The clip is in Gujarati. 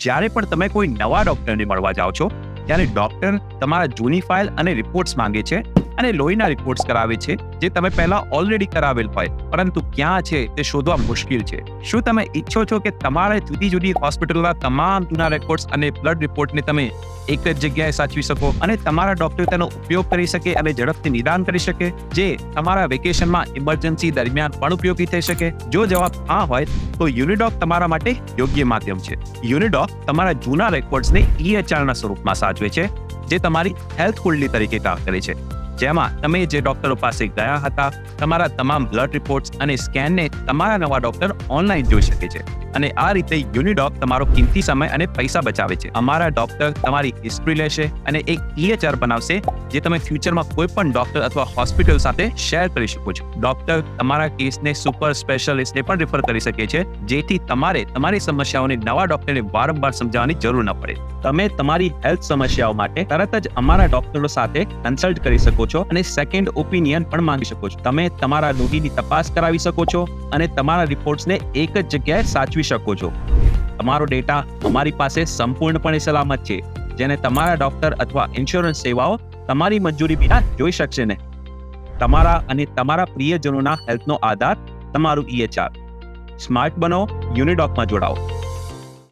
જ્યારે પણ તમે કોઈ નવા ડોક્ટરને મળવા જાઓ છો ત્યારે ડોક્ટર તમારા જૂની ફાઇલ અને રિપોર્ટ્સ માંગે છે અને લોહીના રિપોર્ટ્સ કરાવે છે જે તમે પહેલા ઓલરેડી કરાવેલ હોય પરંતુ ક્યાં છે તે શોધવા મુશ્કેલ છે. શું તમે ઈચ્છો છો કે તમારા જુદી જુદી હોસ્પિટલના તમામ જૂના રેકોર્ડ્સ અને બ્લડ રિપોર્ટને તમે એક જ જગ્યાએ સાચવી શકો અને તમારા ડોક્ટર તેનો ઉપયોગ કરી શકે અને ઝડપથી નિદાન કરી શકે, જે તમારા વેકેશનમાં ઇમરજન્સી દરમિયાન પણ ઉપયોગી થઈ શકે? જો જવાબ હા હોય તો યુનિડોક તમારા માટે યોગ્ય માધ્યમ છે. યુનિડોક તમારા જૂના રેકોર્ડ્સને EHRના સ્વરૂપમાં સાચવે છે, જે તમારી હેલ્થ કુંડલી તરીકે કામ કરે છે, જેમાં તમે જે ડોક્ટરો પાસે ગયા હતા તમારા તમામ બ્લડ રિપોર્ટ્સ અને સ્કેનને તમારા નવા ડોક્ટર ઓનલાઈન જોઈ શકે છે. અને આ રીતે યુનિડોક તમારો કિંમતી સમય અને પૈસા બચાવે છે. અમારા ડોક્ટર તમારી હિસ્ટ્રી લેશે અને એક EHR બનાવશે જે તમે ફ્યુચરમાં કોઈ પણ ડોક્ટર અથવા હોસ્પિટલ સાથે શેર કરી શકો છો. ડોક્ટર તમારા કેસને સુપર સ્પેશિયાલિસ્ટને પણ રેફર કરી શકે છે, જેથી તમારે તમારી સમસ્યાઓને નવા ડોક્ટરને વારંવાર સમજાવવાની જરૂર ન પડે. તમે તમારી હેલ્થ સમસ્યાઓ માટે તરત જ અમારા ડોક્ટરો સાથે કન્સલ્ટ કરી શકો છો અને સેકન્ડ ઓપિનિયન પણ માંગી શકો છો. તમે તમારા લોહીની તપાસ કરાવી શકો છો અને તમારા રિપોર્ટ્સને એક જ જગ્યાએ સાચવી શકો છો. તમારો ડેટા અમારી પાસે સંપૂર્ણપણે સલામત છે, જેને તમારા ડોક્ટર અથવા ઇન્સ્યોરન્સ સેવાઓ તમારી મંજૂરી વિના જોઈ શકશે નહીં. તમારા અને તમારા પ્રિયજનોના હેલ્થનો આધાર તમારું EHR. સ્માર્ટ બનો, યુનિડોકમાં જોડાઓ.